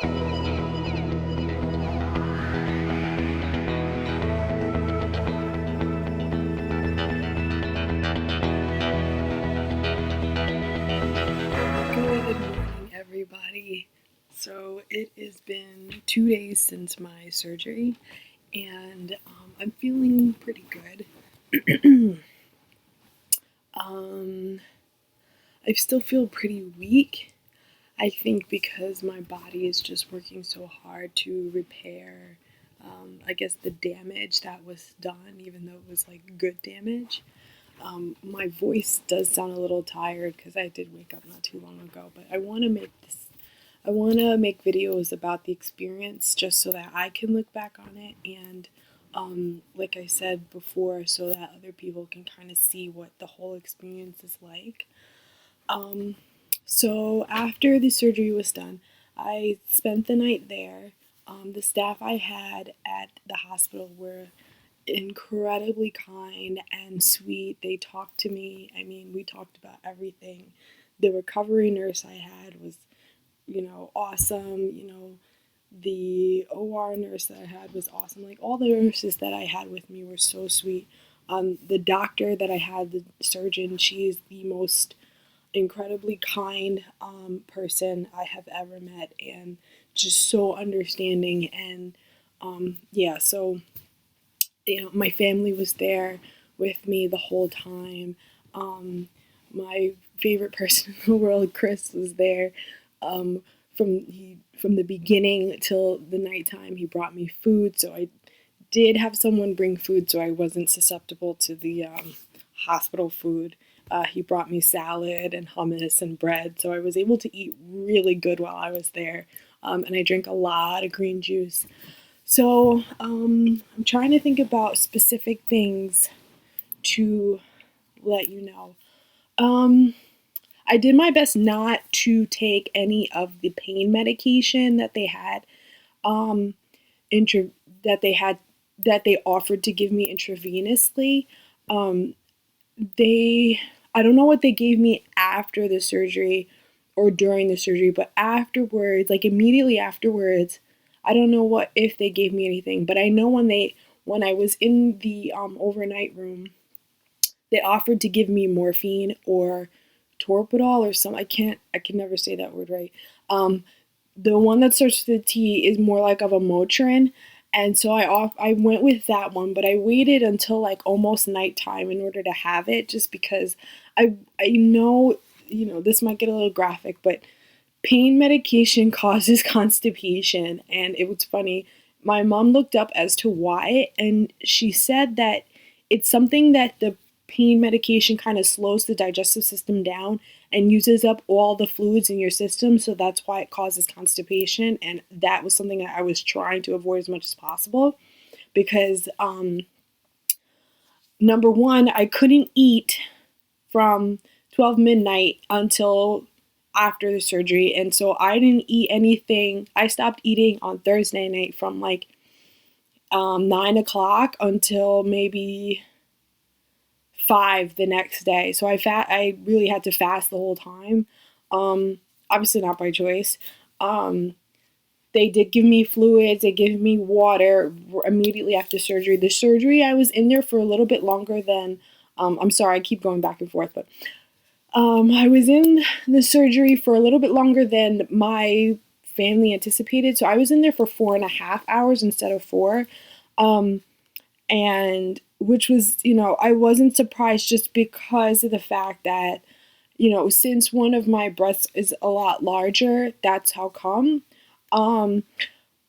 Good morning, everybody. So it has been 2 days since my surgery, and I'm feeling pretty good. um, I still feel pretty weak. I think because my body is just working so hard to repair, I guess, the damage that was done, even though it was like good damage. My voice does sound a little tired because I did wake up not too long ago, but I want to make videos about the experience just so that I can look back on it and, like I said before, so that other people can kind of see what the whole experience is like. Um, so after the surgery was done, I spent the night there. The staff I had at the hospital were incredibly kind and sweet. They talked to me. I mean, we talked about everything. The recovery nurse I had was, awesome. The OR nurse that I had was awesome. Like, all the nurses that I had with me were so sweet. The doctor that I had, the surgeon, she is the most incredibly kind person I have ever met, and just so understanding. And yeah, so my family was there with me the whole time. My favorite person in the world, Chris, was there um, from the beginning till the nighttime. He brought me food, so I did have someone bring food, so I wasn't susceptible to the hospital food. He brought me salad and hummus and bread, so I was able to eat really good while I was there. And I drank a lot of green juice. So I'm trying to think about specific things to let you know. Um, I did my best not to take any of the pain medication that they had, um, intra- that they had that they offered to give me intravenously. Um, they I don't know what they gave me after the surgery or during the surgery, but afterwards, like immediately afterwards, I don't know what if they gave me anything, but I know when I was in the overnight room, they offered to give me morphine or torpidol or some I can never say that word right. Um, the one that starts with a T is more like of a Motrin, and so I went with that one, but I waited until like almost nighttime in order to have it, just because I know, this might get a little graphic, but pain medication causes constipation. And it was funny, my mom looked up as to why, and she said that it's something that the pain medication kind of slows the digestive system down and uses up all the fluids in your system, so that's why it causes constipation. And that was something that I was trying to avoid as much as possible, because number one, I couldn't eat from 12 midnight until after the surgery. And so I didn't eat anything. I stopped eating on Thursday night from like 9 o'clock until maybe 5 the next day. So I really had to fast the whole time. Obviously not by choice. Um, they did give me fluids. They gave me water immediately after surgery. The surgery, I was in there for a little bit longer than. I'm sorry, I keep going back and forth, but I was in the surgery for a little bit longer than my family anticipated. So I was in there for 4.5 hours instead of 4. Um, and which was, I wasn't surprised, just because of the fact that, since one of my breasts is a lot larger, that's how come. Um,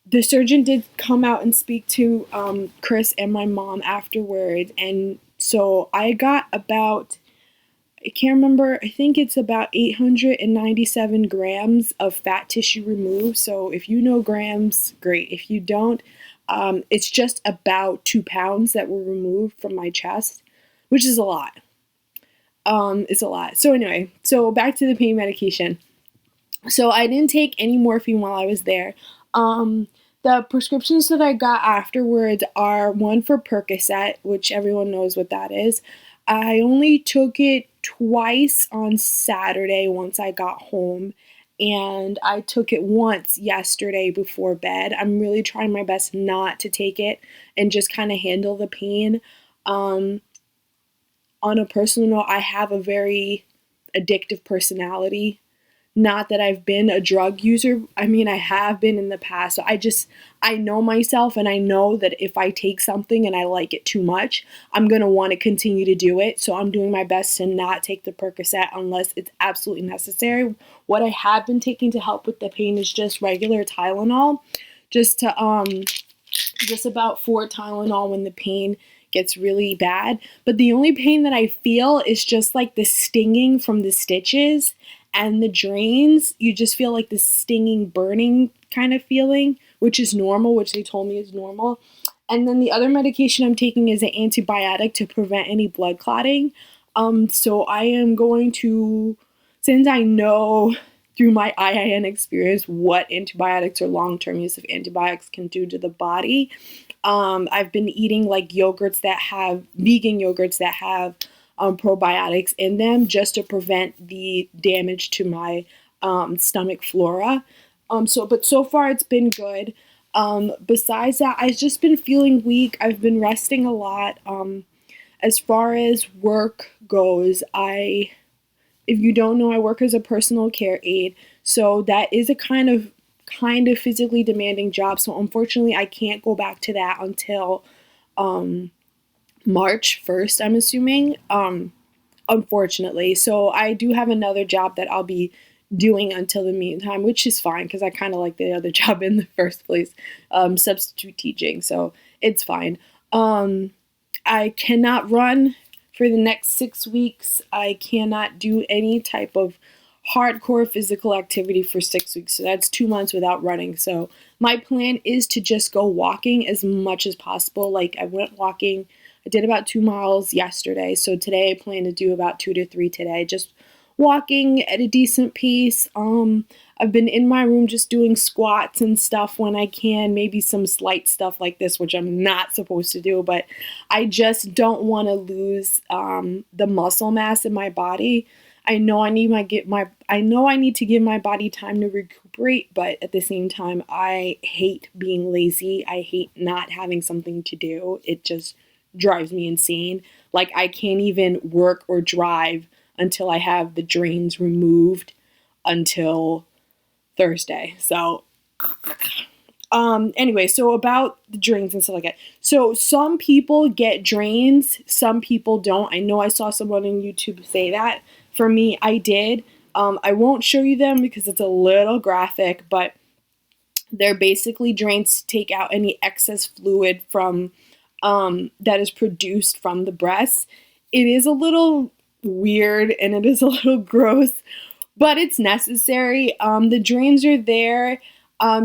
the surgeon did come out and speak to Chris and my mom afterward. And so I got about, I can't remember, I think it's about 897 grams of fat tissue removed. So if you know grams, great. If you don't, it's just about 2 pounds that were removed from my chest, which is a lot. It's a lot. So anyway, so back to the pain medication. So I didn't take any morphine while I was there. The prescriptions that I got afterwards are one for Percocet, which everyone knows what that is. I only took it twice on Saturday once I got home, and I took it once yesterday before bed. I'm really trying my best not to take it and just kind of handle the pain. Um, on a personal note, I have a very addictive personality. Not that I've been a drug user. I mean, I have been in the past. So I know myself, and I know that if I take something and I like it too much, I'm going to want to continue to do it. So I'm doing my best to not take the Percocet unless it's absolutely necessary. What I have been taking to help with the pain is just regular Tylenol, just to just about 4 Tylenol when the pain gets really bad. But the only pain that I feel is just like the stinging from the stitches and the drains. You just feel like this stinging, burning kind of feeling, which is normal, which they told me is normal. And then the other medication I'm taking is an antibiotic to prevent any blood clotting. So I am going to, since I know through my IIN experience what antibiotics or long-term use of antibiotics can do to the body, I've been eating like yogurts that have vegan yogurts that have probiotics in them just to prevent the damage to my stomach flora. But so far it's been good. Besides that, I've just been feeling weak. I've been resting a lot. As far as work goes, if you don't know, I work as a personal care aide, so that is a kind of physically demanding job. So unfortunately, I can't go back to that until March 1st, I'm assuming. Unfortunately. So I do have another job that I'll be doing until the meantime, which is fine because I kind of like the other job in the first place, substitute teaching. So it's fine. I cannot run for the next 6 weeks. I cannot do any type of hardcore physical activity for 6 weeks. So that's 2 months without running. So my plan is to just go walking as much as possible. Like I went walking, I did about 2 miles yesterday. So today I plan to do about 2 to 3 today. Just walking at a decent pace. I've been in my room just doing squats and stuff when I can, maybe some slight stuff like this, which I'm not supposed to do, but I just don't want to lose the muscle mass in my body. I know I need to give my body time to recuperate, but at the same time, I hate being lazy. I hate not having something to do. It just drives me insane. Like I can't even work or drive until I have the drains removed until Thursday. So anyway, so about the drains and stuff like that. So some people get drains, some people don't. I know I saw someone on YouTube say that. For me, I did. I won't show you them because it's a little graphic, but they're basically drains to take out any excess fluid from that is produced from the breasts. It is a little weird and it is a little gross, but it's necessary. The drains are there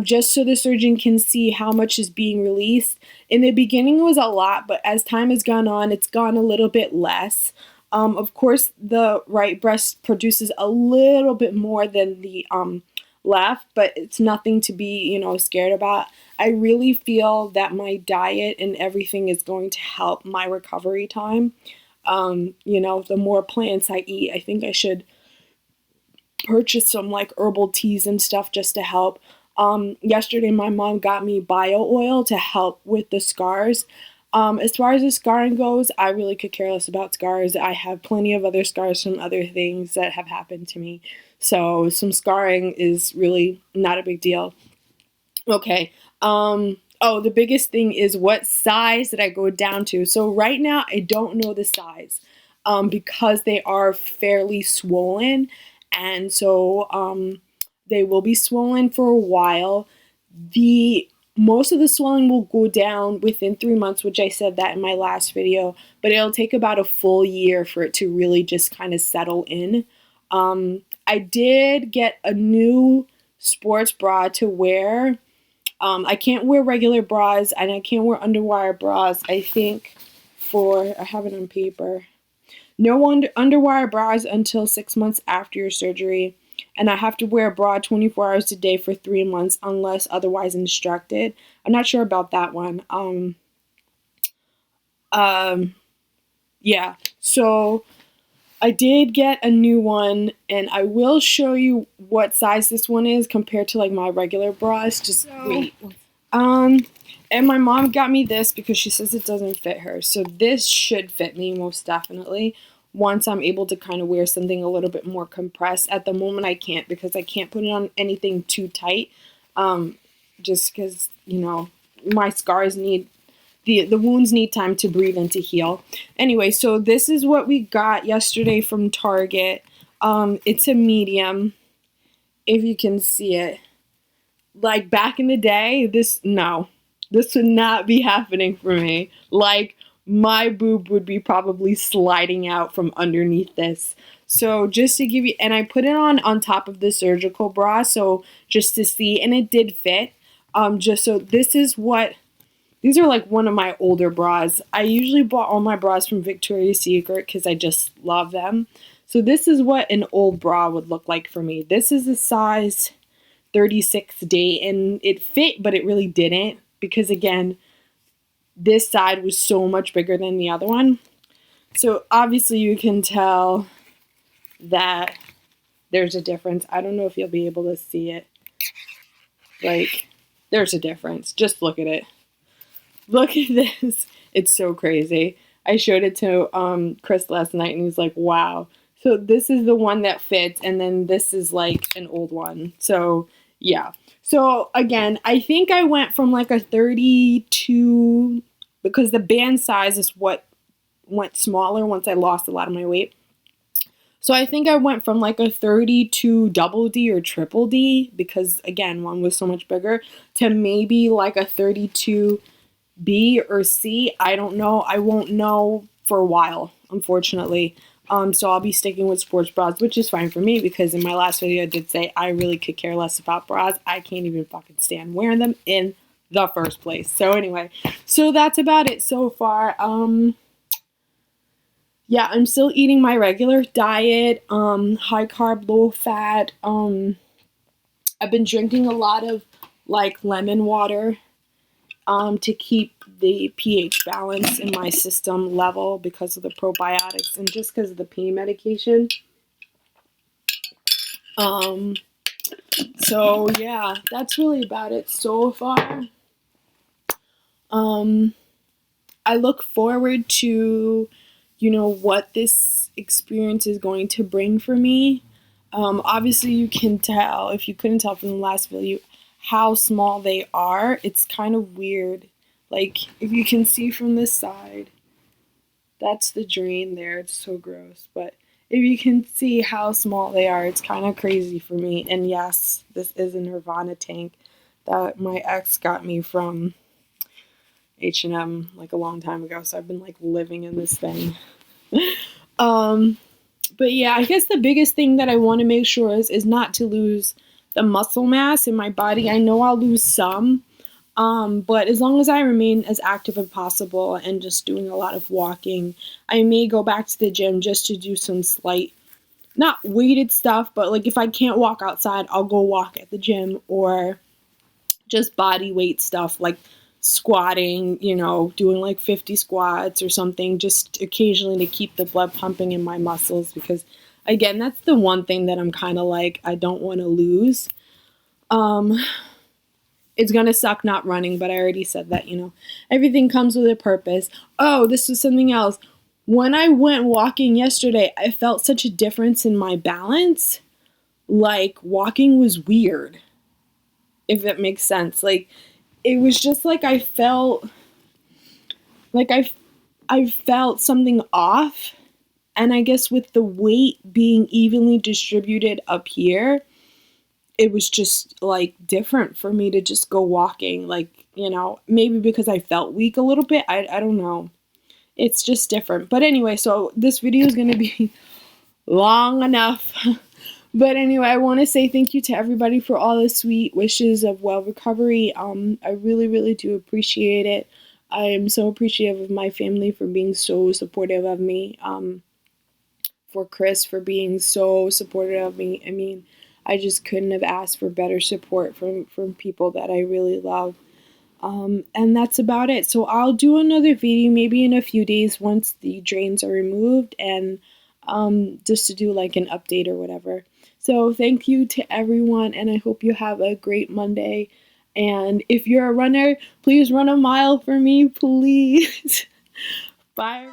just so the surgeon can see how much is being released. In the beginning, it was a lot, but as time has gone on, it's gone a little bit less. Of course, the right breast produces a little bit more than the left, but it's nothing to be, scared about. I really feel that my diet and everything is going to help my recovery time. The more plants I eat, I think I should purchase some like herbal teas and stuff just to help. Yesterday, my mom got me bio oil to help with the scars. As far as the scarring goes, I really could care less about scars. I have plenty of other scars from other things that have happened to me. So some scarring is really not a big deal. Okay. The biggest thing is what size did I go down to? So right now, I don't know the size because they are fairly swollen. And so they will be swollen for a while. Most of the swelling will go down within 3 months, which I said that in my last video, but it'll take about a full year for it to really just kind of settle in. I did get a new sports bra to wear. I can't wear regular bras and I can't wear underwire bras. I have it on paper. No underwire bras until 6 months after your surgery. And I have to wear a bra 24 hours a day for 3 months unless otherwise instructed. I'm not sure about that one. Yeah. So I did get a new one, and I will show you what size this one is compared to like my regular bras. Just wait. And my mom got me this because she says it doesn't fit her. So this should fit me most definitely once I'm able to kind of wear something a little bit more compressed. At the moment I can't because I can't put it on anything too tight. Just because, you know, my scars need, the wounds need time to breathe and to heal. Anyway, so this is what we got yesterday from Target. It's a medium, if you can see it. Like back in the day, this would not be happening for me. Like my boob would be probably sliding out from underneath this. So just to give you, and I put it on top of the surgical bra, so just to see, and it did fit. Just so this is what, these are like one of my older bras. I usually bought all my bras from Victoria's Secret because I just love them. So this is what an old bra would look like for me. This is a size 36D, and it fit, but it really didn't because, again, this side was so much bigger than the other one. So obviously you can tell that there's a difference. I don't know if you'll be able to see it. Like, there's a difference. Just look at it. Look at this. It's so crazy. I showed it to Chris last night, and he's like, wow. So this is the one that fits, and then this is like an old one. So yeah. So again, I think I went from like a 32, because the band size is what went smaller once I lost a lot of my weight. So I think I went from like a 32 double D or triple D, because again, one was so much bigger, to maybe like a 32 B or C. I don't know. I won't know for a while, unfortunately. So I'll be sticking with sports bras, which is fine for me because in my last video I did say I really could care less about bras. I can't even fucking stand wearing them in the first place. So anyway, so that's about it so far. Yeah, I'm still eating my regular diet, high carb, low fat. I've been drinking a lot of like lemon water to keep the pH balance in my system level because of the probiotics and just because of the pain medication. So yeah, that's really about it so far. I look forward to, you know, what this experience is going to bring for me. Obviously you can tell, if you couldn't tell from the last video, how small they are. It's kind of weird. Like, if you can see from this side, that's the drain there. It's so gross. But if you can see how small they are, it's kind of crazy for me. And yes, this is a Nirvana tank that my ex got me from H&M like a long time ago. So I've been like living in this thing. But yeah, I guess the biggest thing that I want to make sure is not to lose the muscle mass in my body. I know I'll lose some. But as long as I remain as active as possible and just doing a lot of walking, I may go back to the gym just to do some slight, not weighted stuff, but like if I can't walk outside, I'll go walk at the gym, or just body weight stuff like squatting, you know, doing like 50 squats or something, just occasionally to keep the blood pumping in my muscles, because again, that's the one thing that I'm kind of like, I don't want to lose. It's going to suck not running, but I already said that, you know, everything comes with a purpose. Oh, this was something else. When I went walking yesterday, I felt such a difference in my balance. Like, walking was weird, if that makes sense. Like, it was just like I felt like I felt something off. And I guess with the weight being evenly distributed up here, it was just like different for me to just go walking, like, you know, maybe because I felt weak a little bit. I don't know. It's just different. But anyway, so this video is going to be long enough. But anyway, I want to say thank you to everybody for all the sweet wishes of well recovery. I really, really do appreciate it. I am so appreciative of my family for being so supportive of me. For Chris for being so supportive of me. I mean, I just couldn't have asked for better support from people that I really love. And that's about it. So I'll do another video maybe in a few days once the drains are removed, and just to do like an update or whatever. So thank you to everyone, and I hope you have a great Monday. And if you're a runner, please run a mile for me, please. Bye.